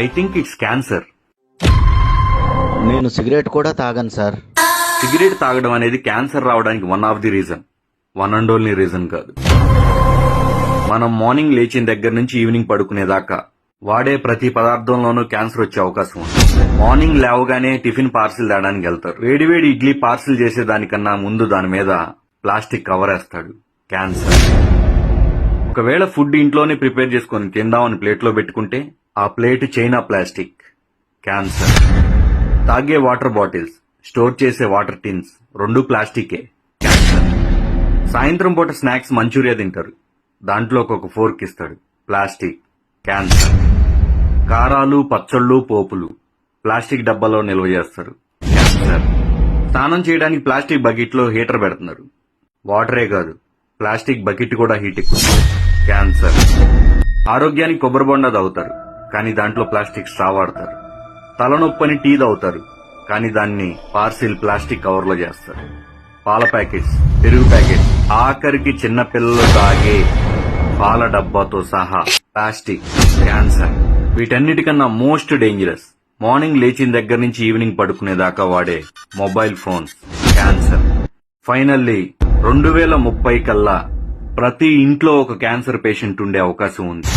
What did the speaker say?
I think it's cancer. నేను cigarette కూడా తాగను సార్. సిగరెట్ తాగడం అనేది క్యాన్సర్ రావడానికి one of the reason, one and only reason కాదు. మనం మార్నింగ్ లేచిన దగ్గర నుంచి ఈవినింగ్ పడుకునేదాకా వాడే ప్రతి పదార్థంలోనూ క్యాన్సర్ వచ్చే అవకాశం ఉంది. మార్నింగ్ లేవగానే టిఫిన్ పార్సిల్ తేడానికి వెళ్తారు. వేడివేడి ఇడ్లీ పార్సిల్ చేసేదానికన్నా ముందు దాని మీద ప్లాస్టిక్ కవర్ వేస్తాడు, క్యాన్సర్. ఒకవేళ ఫుడ్ ఇంట్లోనే ప్రిపేర్ చేసుకుని తిందామని ప్లేట్లో పెట్టుకుంటే ఆ ప్లేట్ చైనా ప్లాస్టిక్, క్యాన్సర్. తాగే వాటర్ బాటిల్స్, స్టోర్ చేసే వాటర్ టిన్స్ రెండు ప్లాస్టికే, క్యాన్సర్. సాయంత్రం పూట స్నాక్స్ మంచూరియా తింటారు, దాంట్లో ఒక ఫోర్క్ ఇస్తాడు, ప్లాస్టిక్, క్యాన్సర్. కారాలు, పచ్చళ్ళు, పోపులు ప్లాస్టిక్ డబ్బాలో నిల్వ చేస్తారు, క్యాన్సర్. స్నానం చేయడానికి ప్లాస్టిక్ బకెట్లో హీటర్ పెడుతున్నారు, వాటరే కాదు ప్లాస్టిక్ బకెట్ కూడా హీట్ ఎక్కుతుంది, క్యాన్సర్. ఆరోగ్యానికి కొబ్బరి బొండ తాగుతారు, కానీ దాంట్లో ప్లాస్టిక్ స్ట్రా వాడతారు. తలనొప్పని టీ తాగుతారు, కానీ దాన్ని పార్సిల్ ప్లాస్టిక్ కవర్లో చేస్తారు. పాల ప్యాకెట్స్, పెరుగు ప్యాకెట్స్, ఆఖరికి చిన్న పిల్లలు తాగే పాల డబ్బాతో సహా ప్లాస్టిక్, క్యాన్సర్. వీటన్నిటికన్నా మోస్ట్ డేంజరస్ మార్నింగ్ లేచిన దగ్గర నుంచి ఈవినింగ్ పడుకునేదాకా వాడే మొబైల్ ఫోన్స్, క్యాన్సర్. ఫైనల్లీ 2030 కల్లా ప్రతి ఇంట్లో ఒక క్యాన్సర్ పేషెంట్ ఉండే అవకాశం ఉంది.